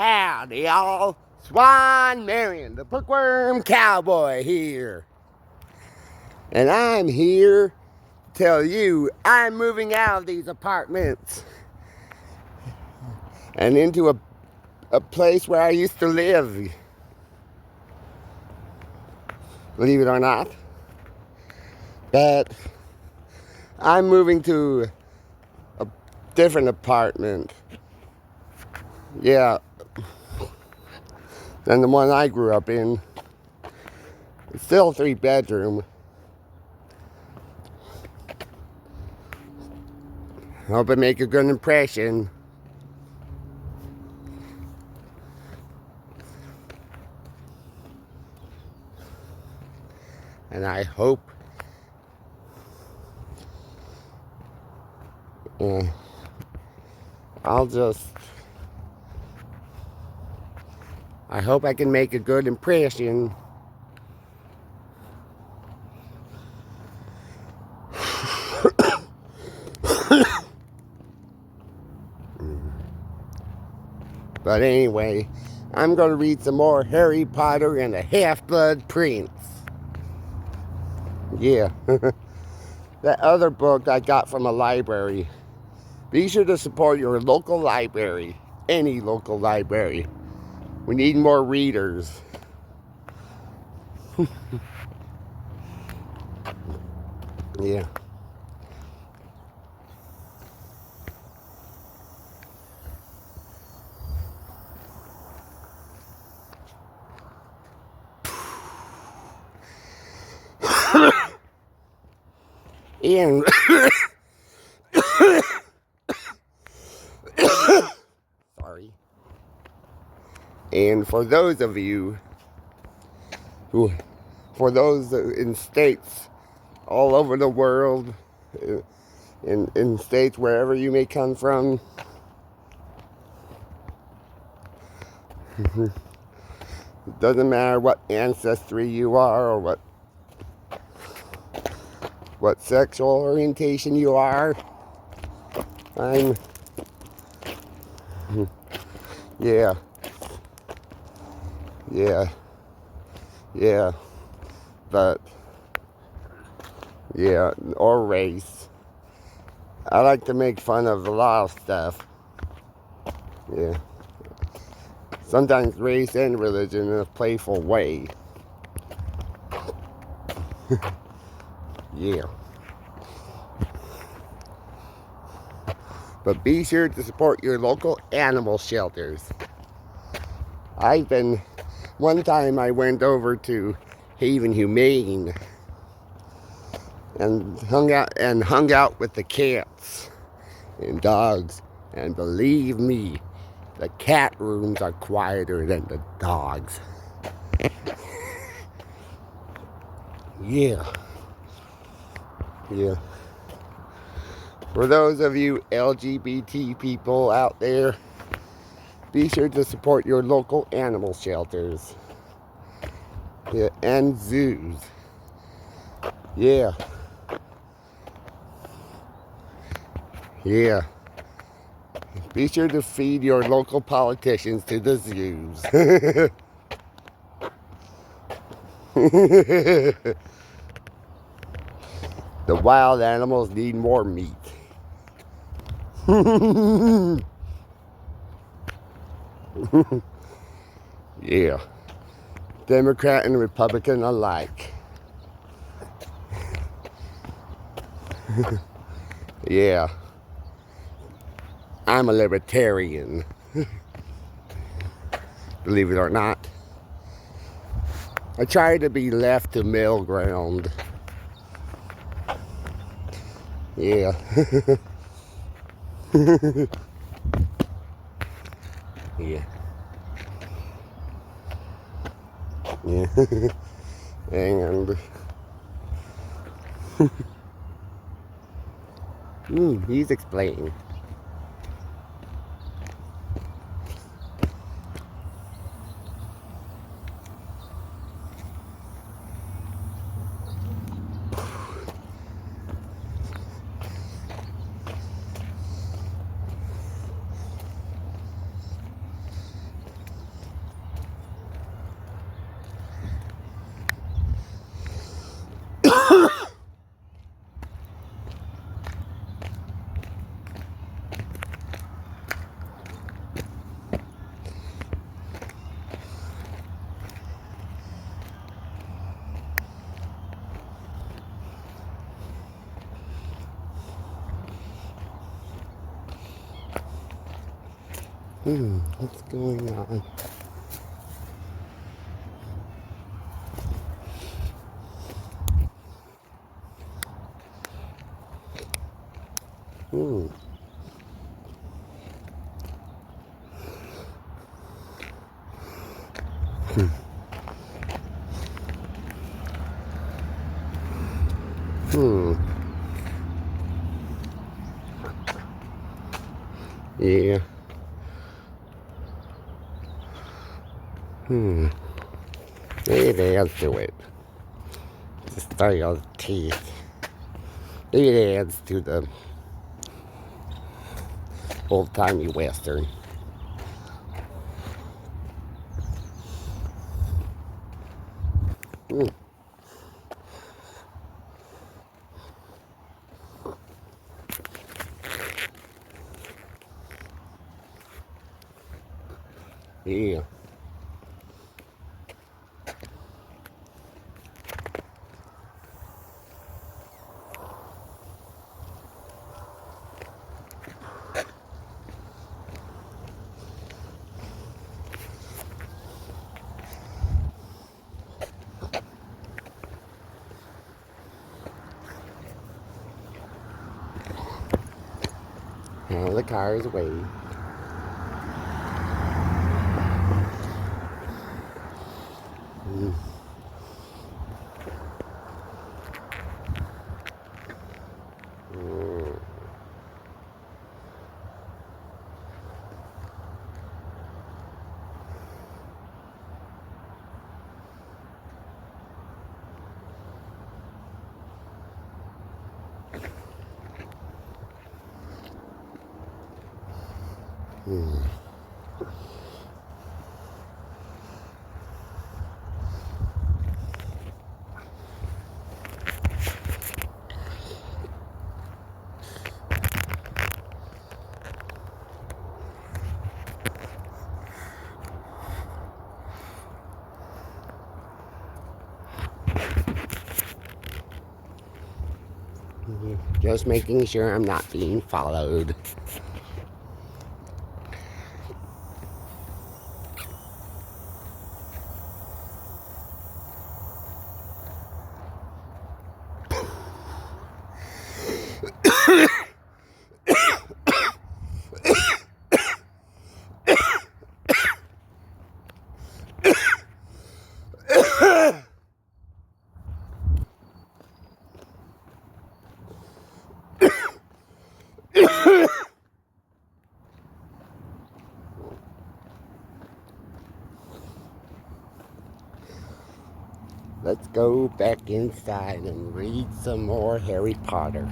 Howdy, y'all. Swan Marion, the bookworm cowboy here. And I'm here to tell you I'm moving out of these apartments and into a place where I used to live. Believe it or not. But I'm moving to a different apartment. Yeah. Than the one I grew up in. It's still 3-bedroom. Hope I make a good impression. And I hope I hope I can make a good impression. But anyway, I'm going to read some more Harry Potter and the Half-Blood Prince. Yeah. That other book I got from a library. Be sure to support your local library. Any local library. We need more readers. Yeah. And sorry. And for those of you for those in states all over the world, in states wherever you may come from, it doesn't matter what ancestry you are or what sexual orientation you are. Yeah, but yeah, or race. I like to make fun of a lot of stuff. Yeah. Sometimes race and religion in a playful way. Yeah. But be sure to support your local animal shelters. One time I went over to Haven Humane and hung out with the cats and dogs, and believe me, the cat rooms are quieter than the dogs. Yeah. For those of you LGBT people out there, be sure to support your local animal shelters. Yeah, and zoos. Yeah. Be sure to feed your local politicians to the zoos. The wild animals need more meat. Yeah. Democrat and Republican alike. Yeah. I'm a libertarian. Believe it or not. I try to be left to middle ground. Yeah. Yeah. And he's explaining. What's going on? Hmm. Hmm. Yeah. Maybe it adds to it. Just study all the teeth. Maybe it adds to the old-timey Western. Hmm. Yeah. Now the car is away. Just making sure I'm not being followed. Let's go back inside and read some more Harry Potter.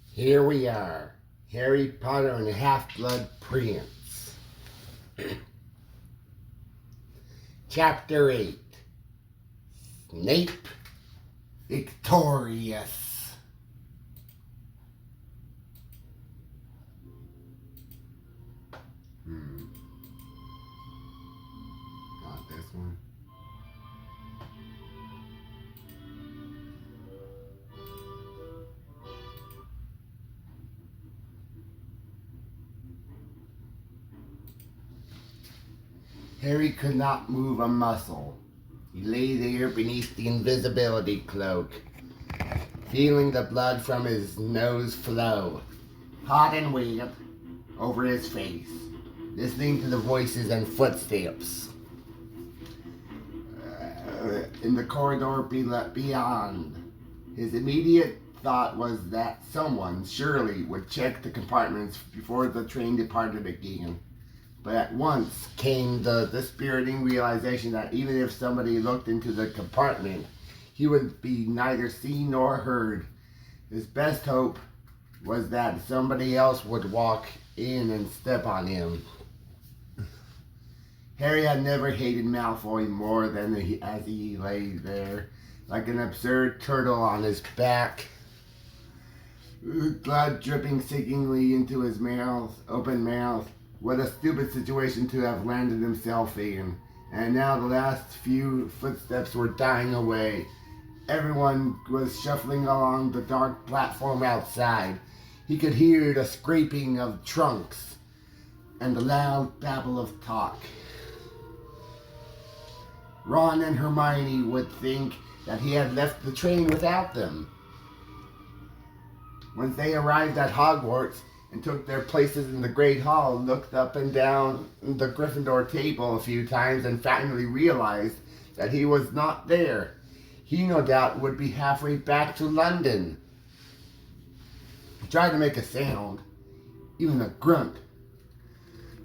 Here we are, Harry Potter and the Half-Blood Prince. Chapter 8, Snape Victorious. Got this one. Harry could not move a muscle. He lay there beneath the invisibility cloak, feeling the blood from his nose flow, hot and wet, over his face, listening to the voices and footsteps in the corridor beyond. His immediate thought was that someone surely would check the compartments before the train departed again. But at once came the dispiriting realization that even if somebody looked into the compartment, he would be neither seen nor heard. His best hope was that somebody else would walk in and step on him. Harry had never hated Malfoy more than as he lay there, like an absurd turtle on his back, blood dripping sickeningly into his open mouth. What a stupid situation to have landed himself in. And now the last few footsteps were dying away. Everyone was shuffling along the dark platform outside. He could hear the scraping of trunks and the loud babble of talk. Ron and Hermione would think that he had left the train without them. Once they arrived at Hogwarts and took their places in the Great Hall, looked up and down the Gryffindor table a few times and finally realized that he was not there. He no doubt would be halfway back to London. He tried to make a sound, even a grunt,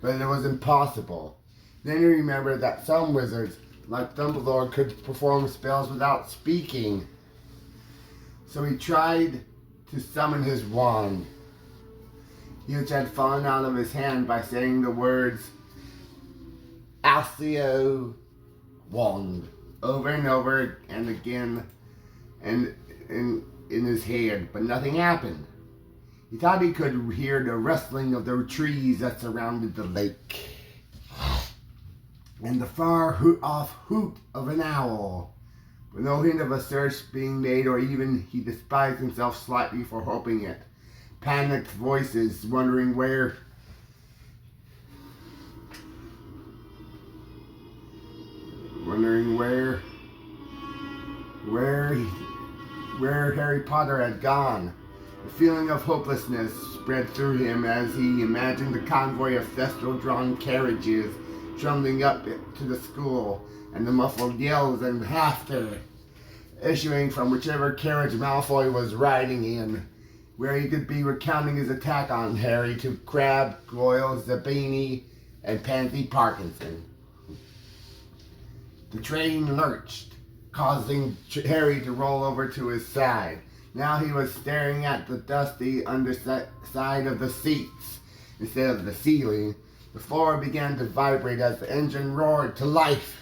but it was impossible. Then he remembered that some wizards, like Dumbledore, could perform spells without speaking. So he tried to summon his wand, which had fallen out of his hand, by saying the words Alcio wand over and over and again and in his head, but nothing happened. He thought he could hear the rustling of the trees that surrounded the lake and the far-off hoot of an owl, with no hint of a search being made, or even he despised himself slightly for hoping it. Panicked voices wondering where Harry Potter had gone. A feeling of hopelessness spread through him as he imagined the convoy of thestral-drawn carriages trundling up to the school, and the muffled yells and laughter issuing from whichever carriage Malfoy was riding in, where he could be recounting his attack on Harry to Crabbe, Goyle, Zabini, and Pansy Parkinson. The train lurched, causing Harry to roll over to his side. Now he was staring at the dusty underside of the seats instead of the ceiling. The floor began to vibrate as the engine roared to life.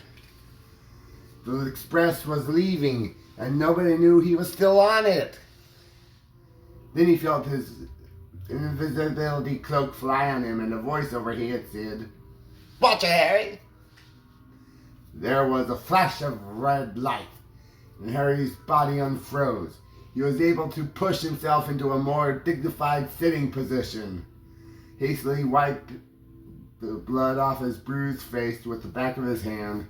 The express was leaving, and nobody knew he was still on it. Then he felt his invisibility cloak fly on him, and a voice overhead said, "Watch it, Harry!" There was a flash of red light, and Harry's body unfroze. He was able to push himself into a more dignified sitting position. Hastily wiped the blood off his bruised face with the back of his hand,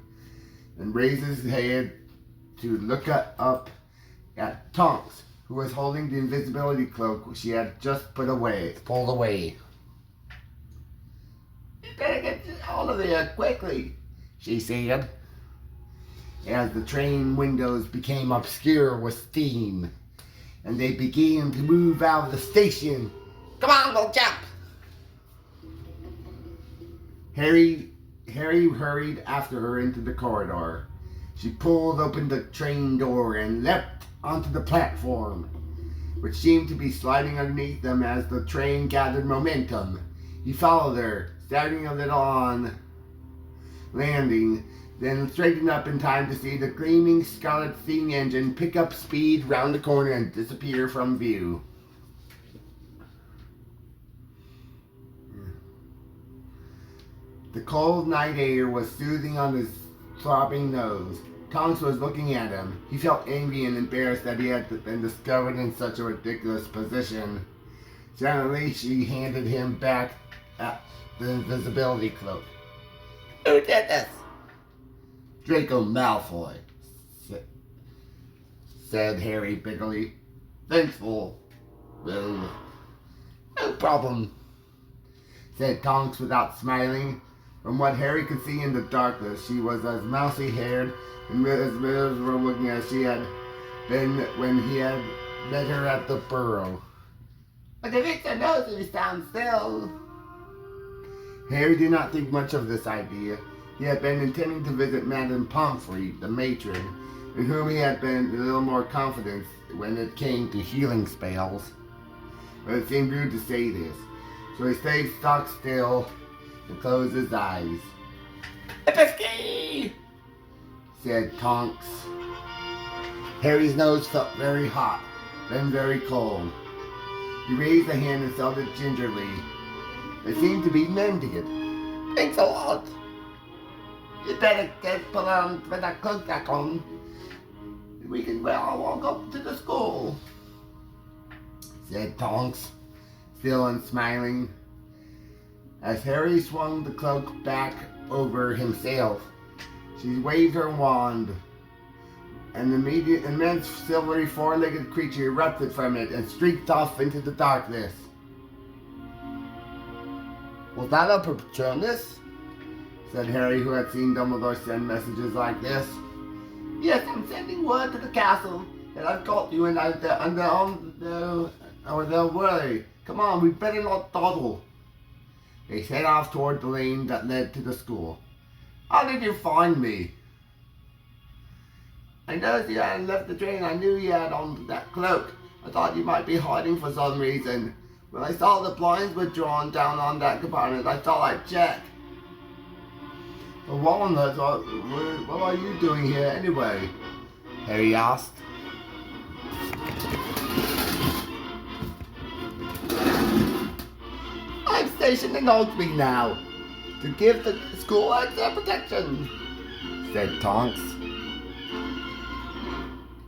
and raised his head to look up at Tonks, who was holding the invisibility cloak she had just pulled away. "You better get all of it quickly," she said, as the train windows became obscure with steam, and they began to move out of the station. "Come on, we'll jump!" Harry hurried after her into the corridor. She pulled open the train door and leapt onto the platform, which seemed to be sliding underneath them as the train gathered momentum. He followed her, staggering a little on landing, then straightened up in time to see the gleaming scarlet steam engine pick up speed round the corner and disappear from view. The cold night air was soothing on his throbbing nose. Tonks was looking at him. He felt angry and embarrassed that he had been discovered in such a ridiculous position. Silently, she handed him back the invisibility cloak. "Who did this?" "Draco Malfoy," said Harry bitterly. "Thankful. Well, no problem," said Tonks without smiling. From what Harry could see in the darkness, she was as mousy-haired and as miserable-looking as she had been when he had met her at the Burrow. "But the victor knows if he stands still." Harry did not think much of this idea. He had been intending to visit Madame Pomfrey, the matron, in whom he had been a little more confident when it came to healing spells. But it seemed rude to say this, so he stayed stock still and closed his eyes. "Whiskey!" said Tonks. Harry's nose felt very hot, then very cold. He raised a hand and felt it gingerly. It seemed to be mending it. "Thanks a lot. You better put that cloak back on. We can all walk up to the school," said Tonks, still and smiling. As Harry swung the cloak back over himself, she waved her wand, and the immense silvery four-legged creature erupted from it and streaked off into the darkness. "Was that a Patronus?" said Harry, who had seen Dumbledore send messages like this. "Yes, I'm sending word to the castle that I've got you, and they'll worry. Come on, we better not dawdle." They set off toward the lane that led to the school. "How did you find me?" "I noticed you hadn't left the train. I knew you had on that cloak. I thought you might be hiding for some reason. When I saw the blinds were drawn down on that compartment, I thought I'd check." "Well, Walnut, what are you doing here anyway?" Harry asked. "I'm stationed in Hogsmeade now, to give the school extra protection," said Tonks.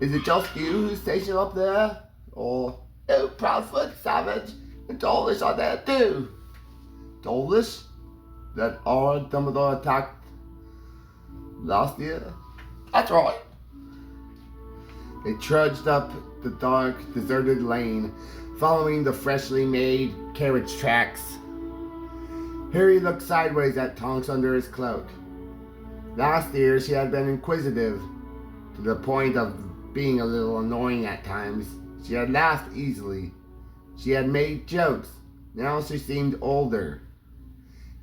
"Is it just you who's stationed up there? Or, oh, Proudfoot, Savage, and Dawlish are there too?" "Dawlish? That our Dumbledore attacked last year?" "That's right." They trudged up the dark, deserted lane, following the freshly made carriage tracks. Harry looked sideways at Tonks under his cloak. Last year she had been inquisitive, to the point of being a little annoying at times. She had laughed easily. She had made jokes. Now she seemed older,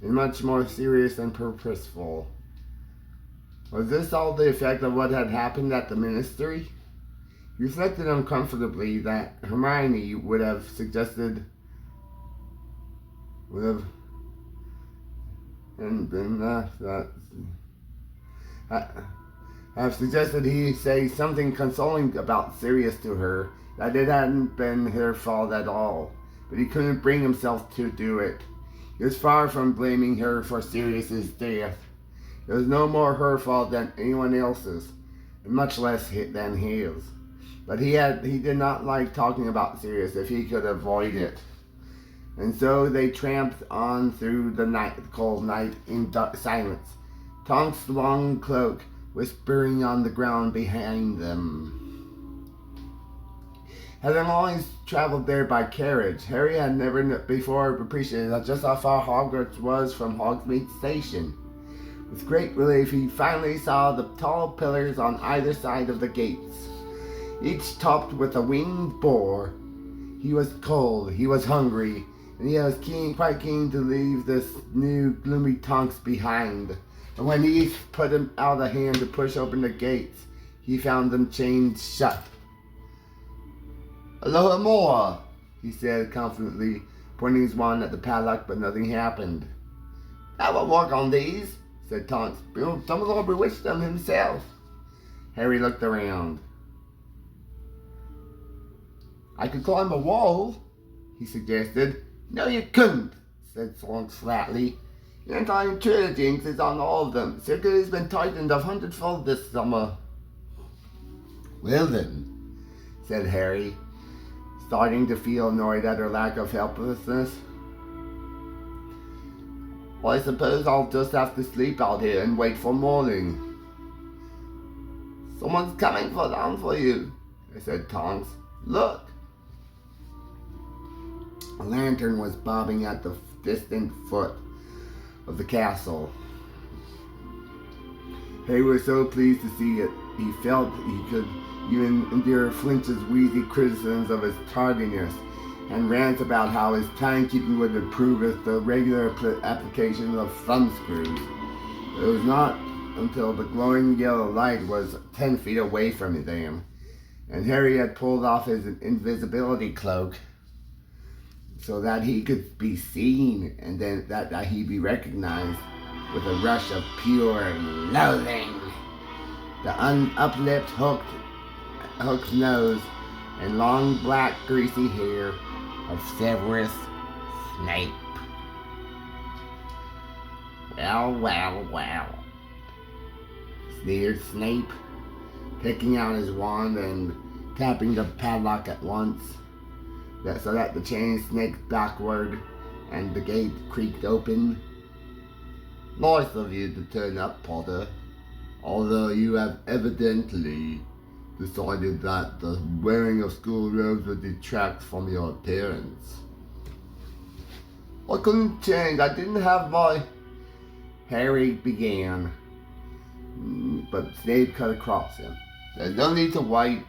and much more serious and purposeful. Was this all the effect of what had happened at the ministry? He reflected uncomfortably that Hermione would have suggested he say something consoling about Sirius to her, that it hadn't been her fault at all, but he couldn't bring himself to do it. He was far from blaming her for Sirius's death. It was no more her fault than anyone else's, and much less than his. But he did not like talking about Sirius if he could avoid it. And so they tramped on through the cold night in silence, Tonks' long cloak whispering on the ground behind them. Having always traveled there by carriage, Harry had never before appreciated just how far Hogwarts was from Hogsmeade Station. With great relief, he finally saw the tall pillars on either side of the gates, each topped with a winged boar. He was cold, he was hungry, and he was quite keen to leave this new gloomy Tonks behind. And when he put out a hand to push open the gates, he found them chained shut. "Aloha more," he said confidently, pointing his wand at the padlock, but nothing happened. "That will work on these," said Tonks. "Dumbledore bewitched them himself." Harry looked around. "I could climb a wall," he suggested. "No, you couldn't," said Tonks flatly. "Your entire Trilogy is on all of them. Circuit has been tightened 100-fold this summer." "Well then," said Harry, starting to feel annoyed at her lack of helplessness. "Well, I suppose I'll just have to sleep out here and wait for morning." "Someone's coming down for you," said Tonks. "Look." A lantern was bobbing at the distant foot of the castle. Harry was so pleased to see it, he felt he could even endure Flinch's wheezy criticisms of his tardiness and rants about how his timekeeping would improve with the regular application of thumbscrews. It was not until the glowing yellow light was 10 feet away from them, and Harry had pulled off his invisibility cloak so that he could be seen, and then that he be recognized, with a rush of pure loathing. The uplift hooked nose and long black greasy hair of Severus Snape. Well, sneered Snape, taking out his wand and tapping the padlock at once. so that the chain snaked backward and the gate creaked open. Nice of you to turn up, Potter, although you have evidently decided that the wearing of school robes would detract from your appearance. I couldn't change. I didn't have my... Harry began, but Snape cut across him. There's no need to wait,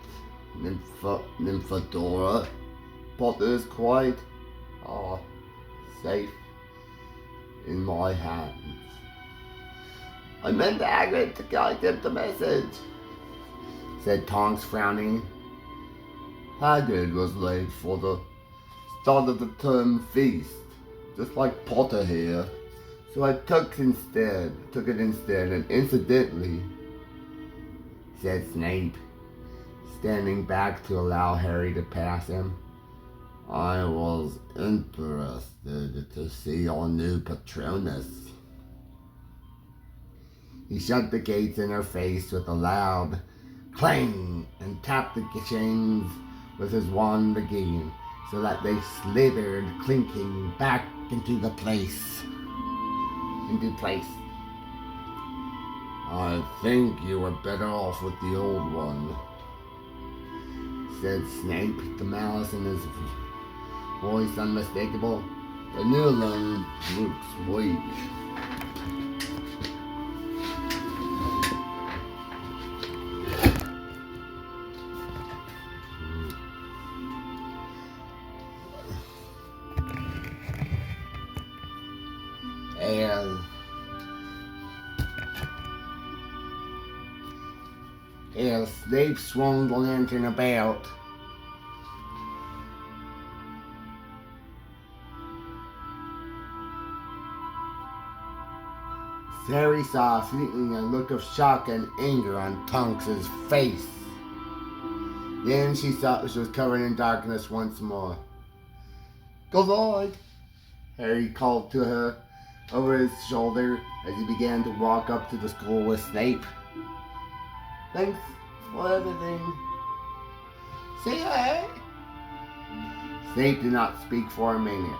Nymphadora. Potter is quite safe in my hands. I meant Hagrid to guide him the message, said Tonks, frowning. Hagrid was late for the start of the term feast, just like Potter here. So I took it instead, and incidentally, said Snape, standing back to allow Harry to pass him, I was interested to see your new Patronus. He shut the gates in her face with a loud clang and tapped the chains with his wand again, so that they slithered, clinking back into place. I think you were better off with the old one, said Snape, the malice in his voice unmistakable. The new one looks weak. As Snape swung the lantern about, Harry saw fleeting a look of shock and anger on Tonks's face. Then she saw she was covered in darkness once more. Good night, Harry called to her over his shoulder as he began to walk up to the school with Snape. Thanks for everything. See you, Harry. Snape did not speak for a minute.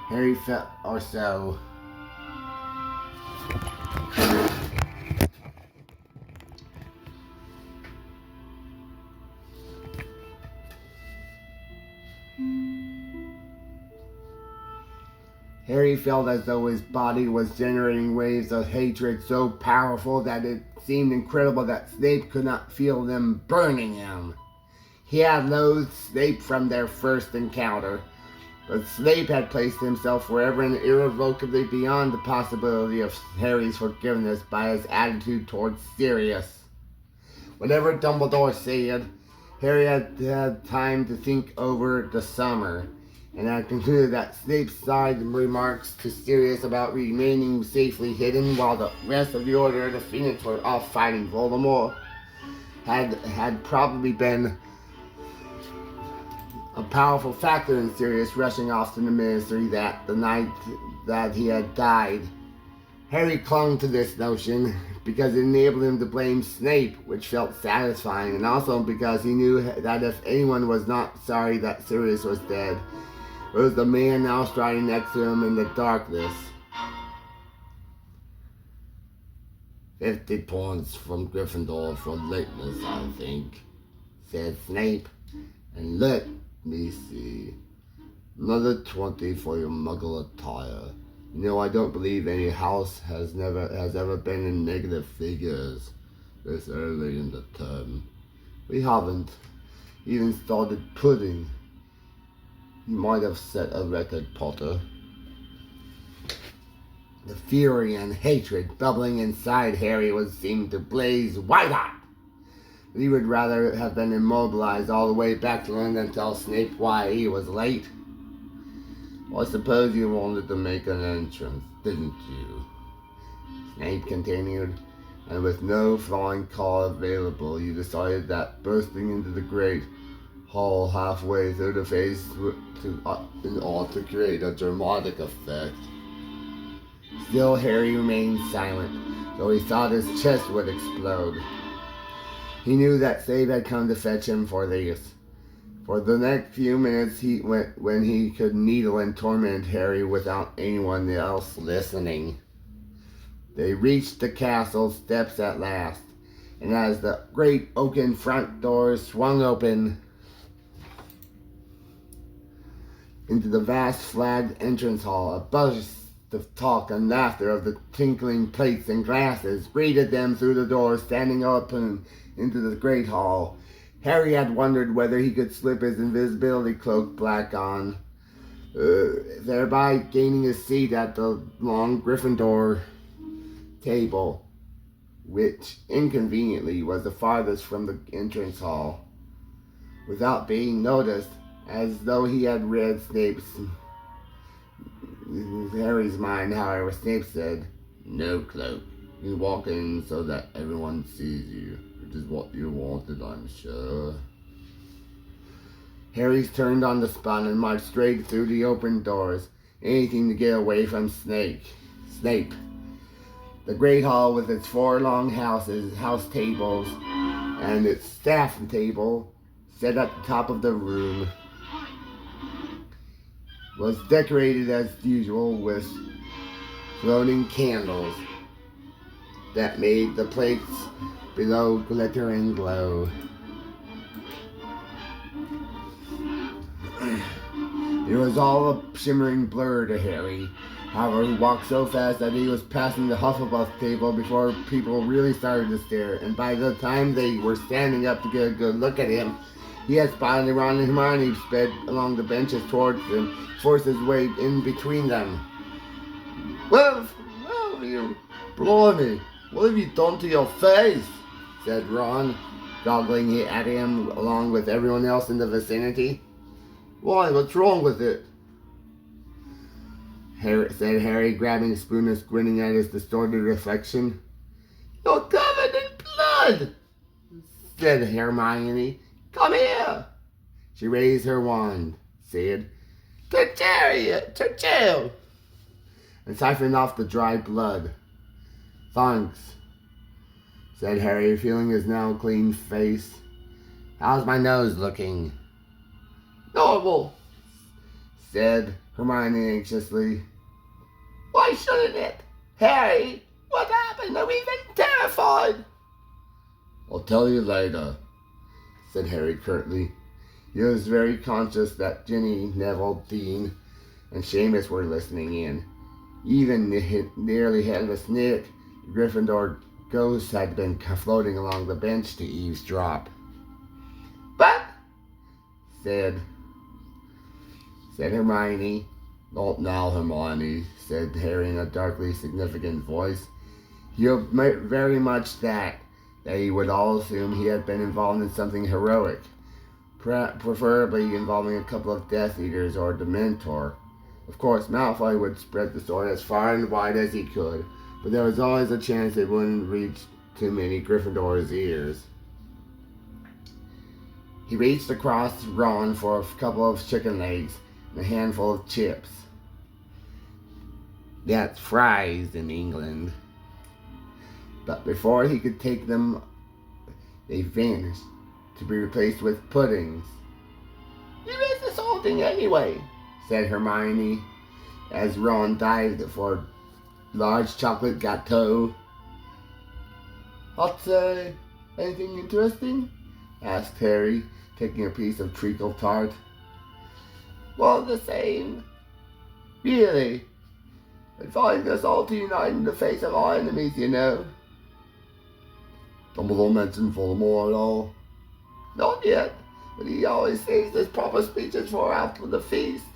Harry felt or so. Harry felt as though his body was generating waves of hatred so powerful that it seemed incredible that Snape could not feel them burning him. He had loathed Snape from their first encounter, but Snape had placed himself forever and irrevocably beyond the possibility of Harry's forgiveness by his attitude towards Sirius. Whatever Dumbledore said, Harry had had time to think over the summer, and had concluded that Snape's side remarks to Sirius about remaining safely hidden while the rest of the Order of the Phoenix were off fighting Voldemort had probably been a powerful factor in Sirius rushing off to the Ministry that the night that he had died. Harry clung to this notion because it enabled him to blame Snape, which felt satisfying, and also because he knew that if anyone was not sorry that Sirius was dead, it was the man now striding next to him in the darkness. 50 points from Gryffindor for lateness, I think, said Snape. And let me see. Another 20 for your muggle attire. You know, I don't believe any house has ever been in negative figures this early in the term. We haven't even started pudding. You might have set a record, Potter. The fury and hatred bubbling inside Harry seemed to blaze white hot. But he would rather have been immobilized all the way back to London and tell Snape why he was late. Well, I suppose you wanted to make an entrance, didn't you? Snape continued, and with no flying car available, you decided that bursting into the great hall halfway through the face ought to create a dramatic effect. Still, Harry remained silent, though he thought his chest would explode. He knew that Snape had come to fetch him for this. For the next few minutes, when he could needle and torment Harry without anyone else listening. They reached the castle steps at last, and as the great oaken front doors swung open into the vast flagged entrance hall, a buzz of talk and laughter of the tinkling plates and glasses greeted them through the door, standing open into the great hall. Harry had wondered whether he could slip his invisibility cloak back on, thereby gaining a seat at the long Gryffindor table, which inconveniently was the farthest from the entrance hall, without being noticed, as though he had read Harry's mind. However, Snape said, "No cloak. You walk in so that everyone sees you, which is what you wanted, I'm sure." Harry turned on the spot and marched straight through the open doors, anything to get away from Snape. The great hall with its 4 long house tables, and its staff table set at the top of the room, was decorated as usual with floating candles that made the plates below glitter and glow. It was all a shimmering blur to Harry. However, he walked so fast that he was passing the Hufflepuff table before people really started to stare, and by the time they were standing up to get a good look at him, he had spotted Ron and Hermione sped along the benches towards them, forced his way in between them. Well, you blimey, what have you done to your face?" said Ron, goggling at him along with everyone else in the vicinity. "Why, what's wrong with it?" said Harry, grabbing a spoon and squinting at his distorted reflection. "You're covered in blood," said Hermione. "Come here." She raised her wand, said, to jail," and siphoned off the dry blood. "Thanks," said Harry, feeling his now clean face. "How's my nose looking?" "Normal," said Hermione anxiously. "Why shouldn't it? Harry, what happened? Are we even terrified?" "I'll tell you later," said Harry curtly. He was very conscious that Ginny, Neville, Dean, and Seamus were listening in. Even the nearly headless Nick, the Gryffindor ghost, had been floating along the bench to eavesdrop. "But," said Hermione. "Not now, Hermione," said Harry in a darkly significant voice. He hoped very much that he would all assume he had been involved in something heroic, preferably involving a couple of Death Eaters or Dementor. Of course, Malfoy would spread the story as far and wide as he could, but there was always a chance it wouldn't reach too many Gryffindor's ears. He reached across Ron for a couple of chicken legs and a handful of chips. That's fries in England. But before he could take them, they vanished, to be replaced with puddings. "You missed the salting anyway," said Hermione, as Ron dived for large chocolate gâteau. "Hot say, anything interesting?" asked Harry, taking a piece of treacle tart. "Well, the same. Really. Advising us all to unite in the face of our enemies, you know." "Dumbledore mentioned Voldemort at all?" "Not yet, but he always saves his proper speeches for after the feast,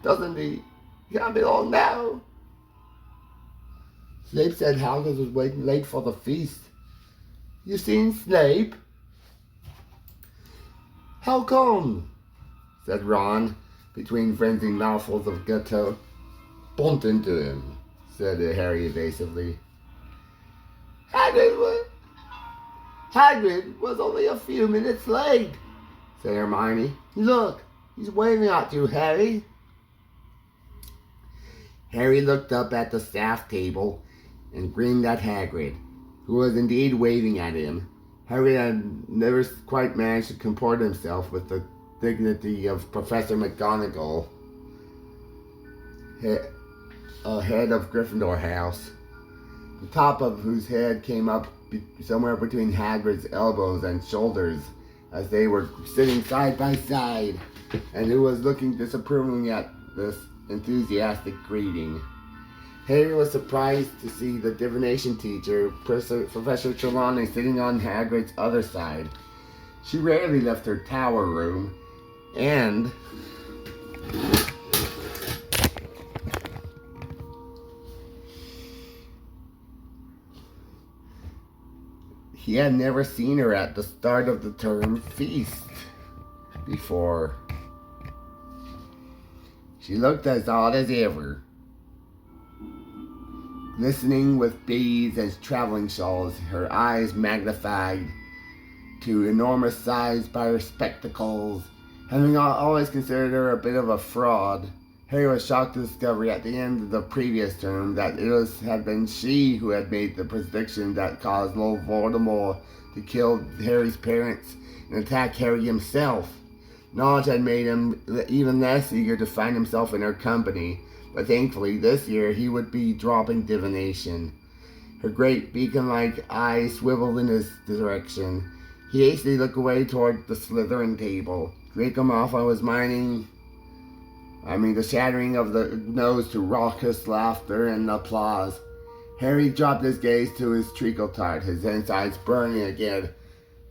doesn't he? Can't be long now." "Snape said Hagrid was waiting late for the feast. You seen Snape?" "How come?" said Ron, between frenzied mouthfuls of gâteau. "Bumped into him," said Harry evasively. Hagrid was only a few minutes late," said Hermione. "Look, he's waving at you, Harry." Harry looked up at the staff table and grinned at Hagrid, who was indeed waving at him. Harry had never quite managed to comport himself with the dignity of Professor McGonagall, head of Gryffindor House, the top of whose head came up somewhere between Hagrid's elbows and shoulders as they were sitting side by side, and who was looking disapprovingly at this enthusiastic greeting. Harry was surprised to see the divination teacher, Professor Trelawney, sitting on Hagrid's other side. She rarely left her tower room, and he had never seen her at the start of the term feast before. She looked as odd as ever, glistening with beads and traveling shawls, her eyes magnified to enormous size by her spectacles. Having always considered her a bit of a fraud, Harry was shocked to discover at the end of the previous term that had been she who had made the prediction that caused Lord Voldemort to kill Harry's parents and attack Harry himself. Knowledge had made him even less eager to find himself in her company, but thankfully this year he would be dropping divination. Her great beacon-like eyes swiveled in his direction. He hastily looked away toward the Slytherin table. Draco Malfoy was the shattering of the nose to raucous laughter and applause. Harry dropped his gaze to his treacle tart, his insides burning again.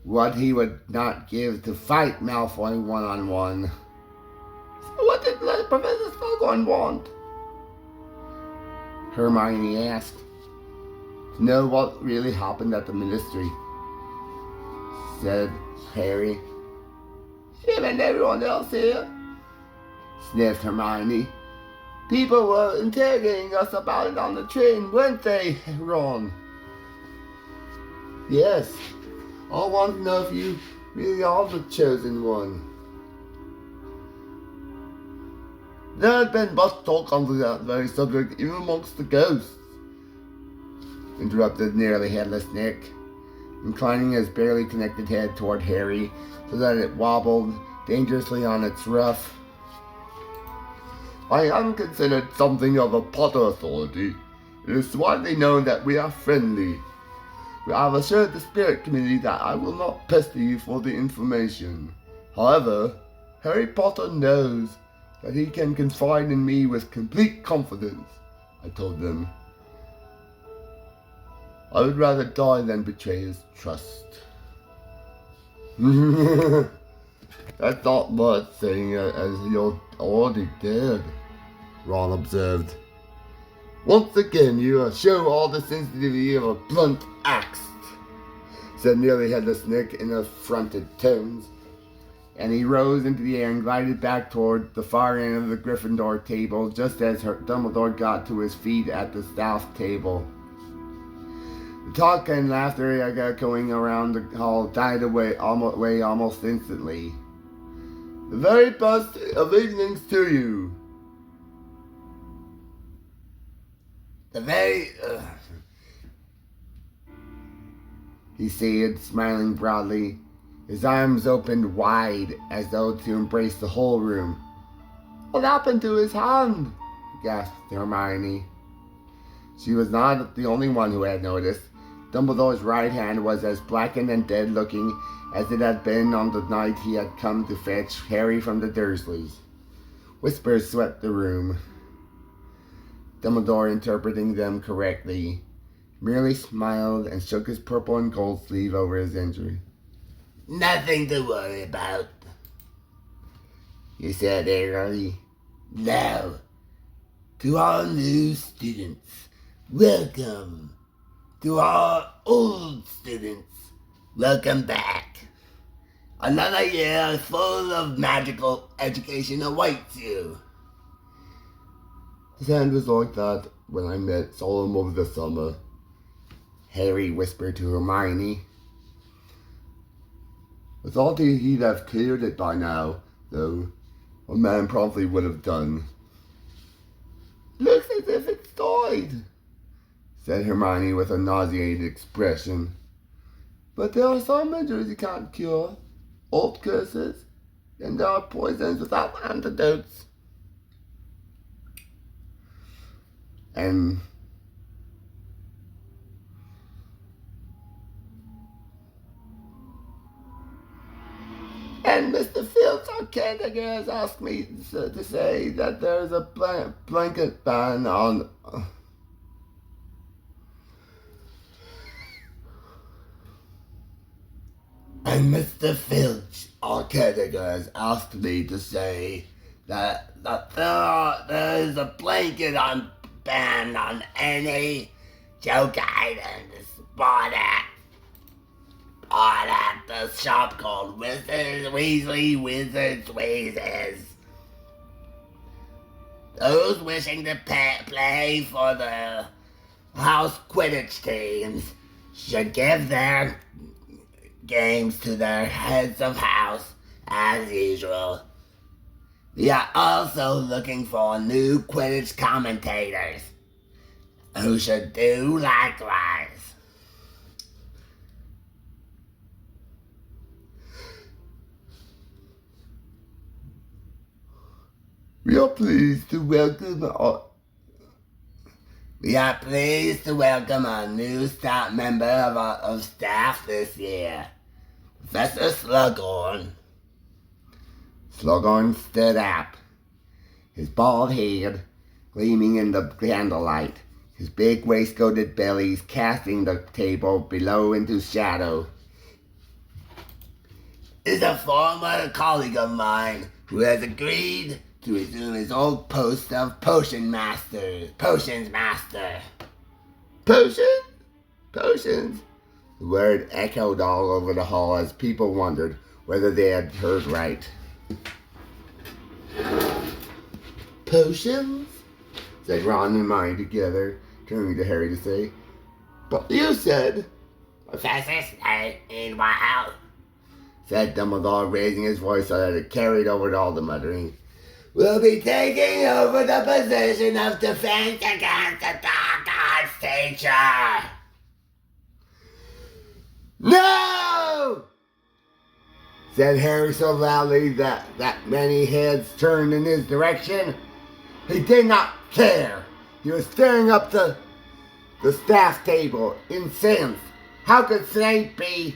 What he would not give to fight Malfoy one-on-one. So what did Professor Slughorn want? Hermione asked. To know what really happened at the ministry, said Harry. Him and everyone else here, sniffed Hermione. People were interrogating us about it on the train, weren't they, Ron? Yes. I want to know if you really are the chosen one. There had been much talk on that very subject, even amongst the ghosts, interrupted nearly headless Nick, inclining his barely connected head toward Harry so that it wobbled dangerously on its ruff. I am considered something of a Potter authority. It is widely known that we are friendly. I have assured the Spirit Committee that I will not pester you for the information. However, Harry Potter knows that he can confide in me with complete confidence, I told them. I would rather die than betray his trust. That's not much saying as you're already dead, Ron observed. Once again, you show all the sensitivity of a blunt axe, said nearly headless Nick in affronted tones. And he rose into the air and glided back toward the far end of the Gryffindor table just as Dumbledore got to his feet at the south table. The talk and laughter echoing around the hall died away almost instantly. The very best of evenings to you. He said, smiling broadly, his arms opened wide as though to embrace the whole room. What happened to his hand? Gasped Hermione. She was not the only one who had noticed. Dumbledore's right hand was as blackened and dead-looking as it had been on the night he had come to fetch Harry from the Dursleys. Whispers swept the room. Dumbledore, interpreting them correctly, merely smiled and shook his purple and gold sleeve over his injury. Nothing to worry about, he said airily. Now, to our new students, welcome. To our old students, welcome back. Another year full of magical education awaits you. His hand was like that when I saw him over the summer, Harry whispered to Hermione. I thought he'd have cleared it by now, though. A man promptly would have done. Looks as if it's died, said Hermione with a nauseated expression. But there are some injuries you can't cure. Old curses, and there are poisons without antidotes. And Mr. Fields Arcadic has asked me to say that there's a blanket ban on... And Mr. Filch Arcadic has asked me to say that there is a blanket ban on any joke items bought at the shop called Wizards Wheezes. Those wishing to play for the house Quidditch teams should give their games to their heads of house as usual. We are also looking for new Quidditch commentators who should do likewise. We are pleased to welcome a new staff member of staff this year, Professor Slughorn. Slughorn stood up, his bald head gleaming in the candlelight, his big waistcoated bellies casting the table below into shadow. Is a former colleague of mine who has agreed to resume his old post of potions master. Potions? The word echoed all over the hall as people wondered whether they had heard right. Potions? Said Ron and Hermione together, turning to Harry to say, "But you said..." "Professor Snape, meanwhile," said Dumbledore, raising his voice so that it carried over all the muttering, "will be taking over the position of defense against the Dark Arts teacher." "No!" said Harry so loudly that many heads turned in his direction. He did not care. He was staring up the staff table, incensed. How could Snape be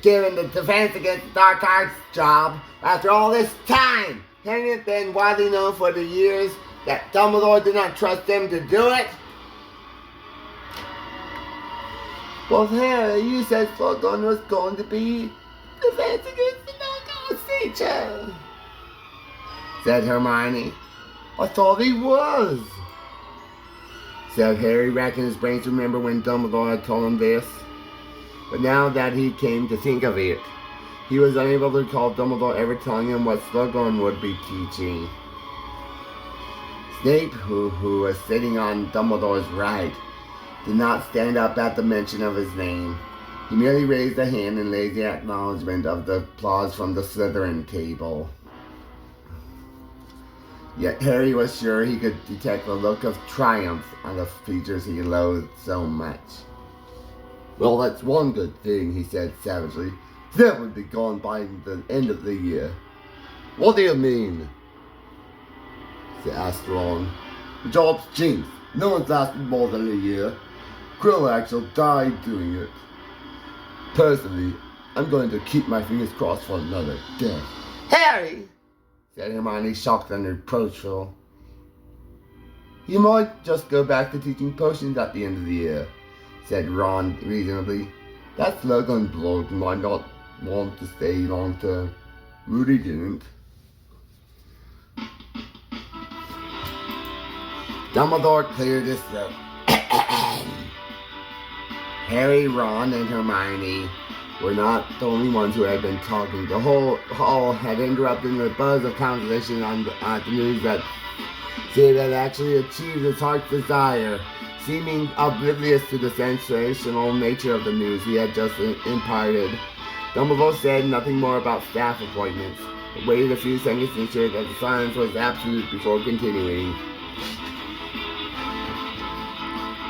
given the defense against the Dark Arts job after all this time? Hadn't it been widely known for the years that Dumbledore did not trust him to do it? "But Harry, you said Slughorn was going to be defense against the Dark Arts teacher," said Hermione. "I thought he was," said Harry, racking his brains to remember when Dumbledore had told him this. But now that he came to think of it, he was unable to recall Dumbledore ever telling him what Slughorn would be teaching. Snape, who was sitting on Dumbledore's right, did not stand up at the mention of his name. He merely raised a hand in lazy acknowledgement of the applause from the Slytherin table. Yet Harry was sure he could detect a look of triumph on the features he loathed so much. "Well, that's one good thing," he said savagely. "That would be gone by the end of the year." "What do you mean?" asked Ron. "The job's jinxed. No one's lasted more than a year. Krillax will die doing it. Personally, I'm going to keep my fingers crossed for another death." "Harry!" said Hermione, shocked and reproachful. "You might just go back to teaching potions at the end of the year," said Ron reasonably. "That Slughorn bloke might not want to stay long term. Rudy didn't." Dumbledore cleared his throat. Harry, Ron, and Hermione were not the only ones who had been talking. The whole hall had interrupted the buzz of conversation at the news that Sid had actually achieved his heart's desire. Seeming oblivious to the sensational nature of the news he had just imparted, Dumbledore said nothing more about staff appointments, but waited a few seconds to ensure that the silence was absolute before continuing.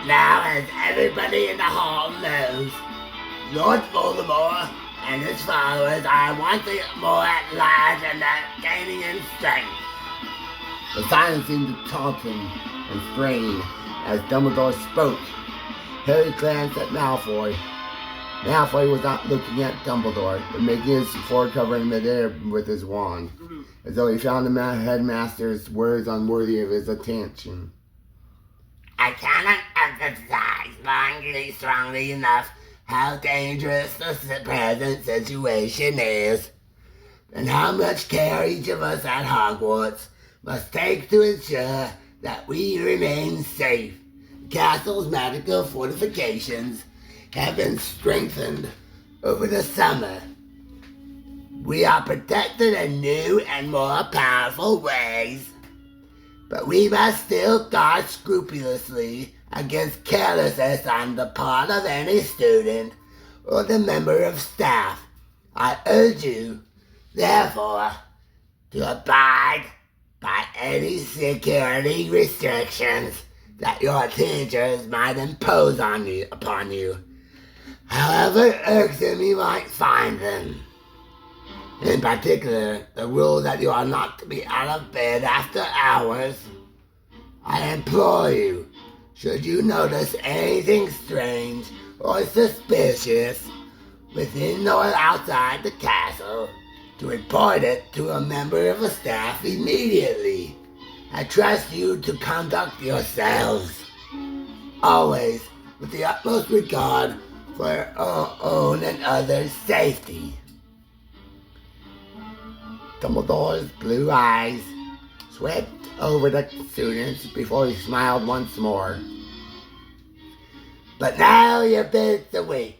"Now, as everybody in the hall knows, Lord Voldemort and his followers are once more at large and are gaining in strength. The silence seemed to taunt him and strain as Dumbledore spoke. Harry glanced at Malfoy. Malfoy was not looking at Dumbledore, but making his sword cover in midair with his wand, as though he found the headmaster's words unworthy of his attention. I cannot emphasize strongly enough how dangerous the present situation is, and how much care each of us at Hogwarts must take to ensure that we remain safe. The castle's magical fortifications have been strengthened over the summer. We are protected in new and more powerful ways, but we must still guard scrupulously against carelessness on the part of any student or the member of staff. I urge you, therefore, to abide by any security restrictions that your teachers might impose upon you, however irksome you might find them. In particular, the rule that you are not to be out of bed after hours. I implore you, should you notice anything strange or suspicious within or outside the castle, to report it to a member of the staff immediately. I trust you to conduct yourselves, always with the utmost regard for your own and others' safety. Dumbledore's blue eyes swept over the students before he smiled once more. But now you're bid to wait,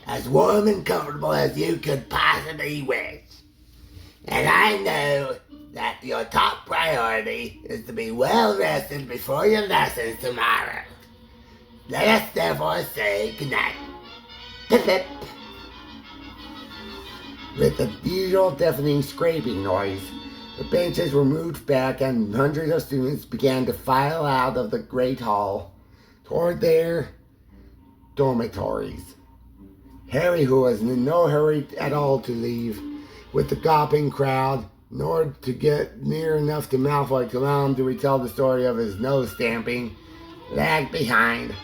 as warm and comfortable as you could possibly wish. And I know that your top priority is to be well rested before your lessons tomorrow. Let us therefore say goodnight. Pip pip. With the usual deafening scraping noise, the benches were moved back and hundreds of students began to file out of the great hall toward their dormitories. Harry, who was in no hurry at all to leave with the gawping crowd, nor to get near enough to Malfoy to allow him to retell the story of his nose stamping, lagged behind,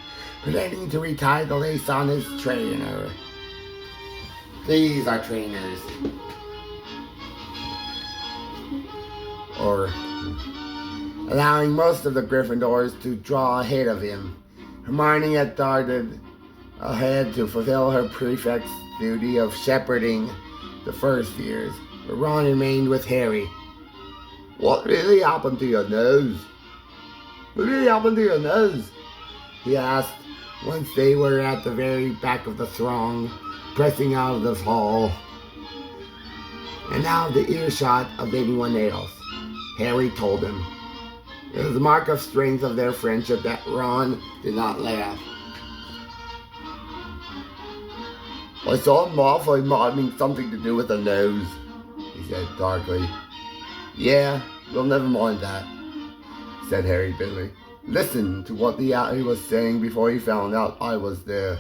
pretending to retie the lace on his trainer. These are trainers. Or allowing most of the Gryffindors to draw ahead of him. Hermione had darted ahead to fulfill her prefect's duty of shepherding the first years, but Ron remained with Harry. What really happened to your nose? What really happened to your nose? He asked once they were at the very back of the throng, pressing out of the hall, and out of the earshot of anyone else. Harry told him. It was a mark of strength of their friendship that Ron did not laugh. I saw Malfoy having something to do with the nose, he said darkly. Yeah, we'll never mind that, said Harry bitterly. Listen to what he was saying before he found out I was there.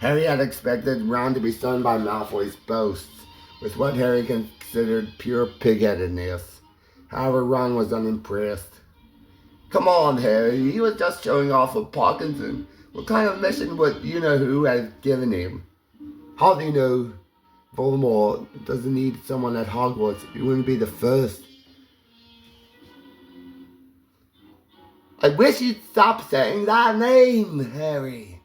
Harry had expected Ron to be stunned by Malfoy's boasts, with what Harry considered pure pig-headedness. However, Ron was unimpressed. Come on, Harry, he was just showing off with Parkinson. What kind of mission would you-know-who had given him? How do you know Voldemort doesn't need someone at Hogwarts? He wouldn't be the first. I wish you'd stop saying that name, Harry,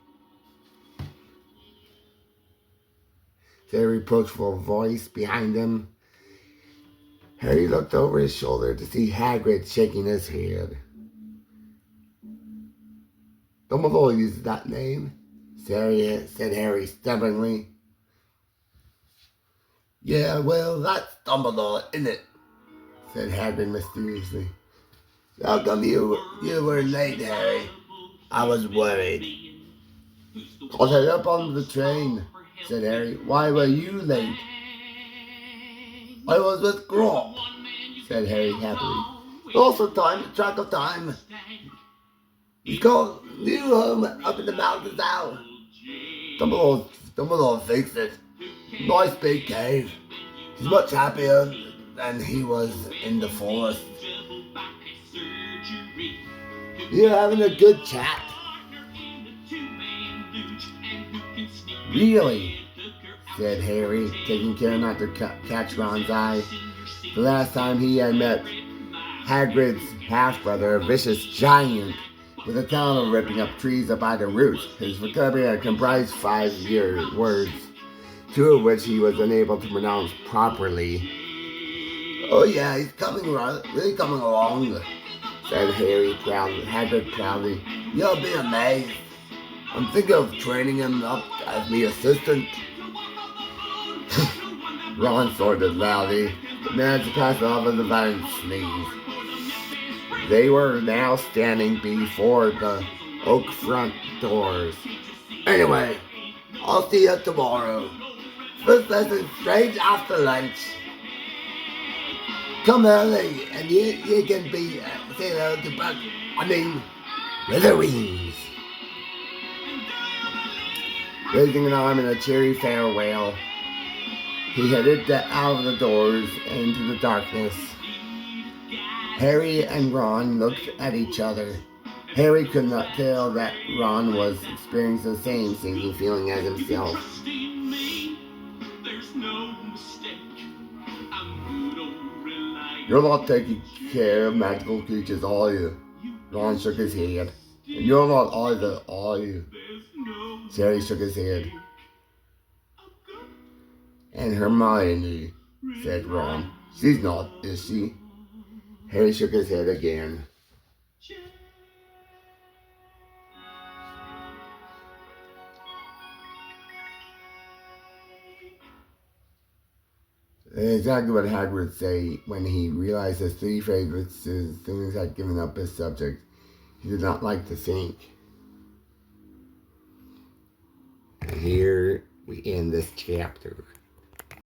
said a reproachful voice behind him. Harry looked over his shoulder to see Hagrid shaking his head. Dumbledore uses that name, said Harry stubbornly. Yeah, well, that's Dumbledore, isn't it? Said Hagrid mysteriously. How come you were late, Harry? I was worried. Got head up on the train, said Harry. Why were you late? I was with Grawp, said Harry happily. Also track of time. You called new home up in the mountains now. Dumbledore thinks it. Nice big cave. He's much happier than he was in the forest. You're having a good chat. Really? Said Harry, taking care not to catch Ron's eye. The last time he had met Hagrid's half-brother, a vicious giant with a talent of ripping up trees up by the roots. His vocabulary comprised 5 words, 2 of which he was unable to pronounce properly. Oh yeah, he's really coming along, said Hagrid proudly. You'll be amazed. I'm thinking of training him up as my assistant. Ron snorted loudly, but managed to pass it off as a violent sneeze. They were now standing before the oak front doors. Anyway, I'll see you tomorrow. First lesson straight after lunch. Come early and you can be say hello to Witherwings. Raising an arm in a cheery farewell, he headed out of the doors into the darkness. Harry and Ron looked at each other. Harry could not tell that Ron was experiencing the same sinking feeling as himself. You're not taking care of magical creatures, are you? Ron shook his head. And you're not either, are you? Harry shook his head. And Hermione, said Ron. She's not, is she? Harry shook his head again. Exactly what Hagrid would say when he realized his 3 favorite students had given up his subject. He did not like to think. And here we end this chapter.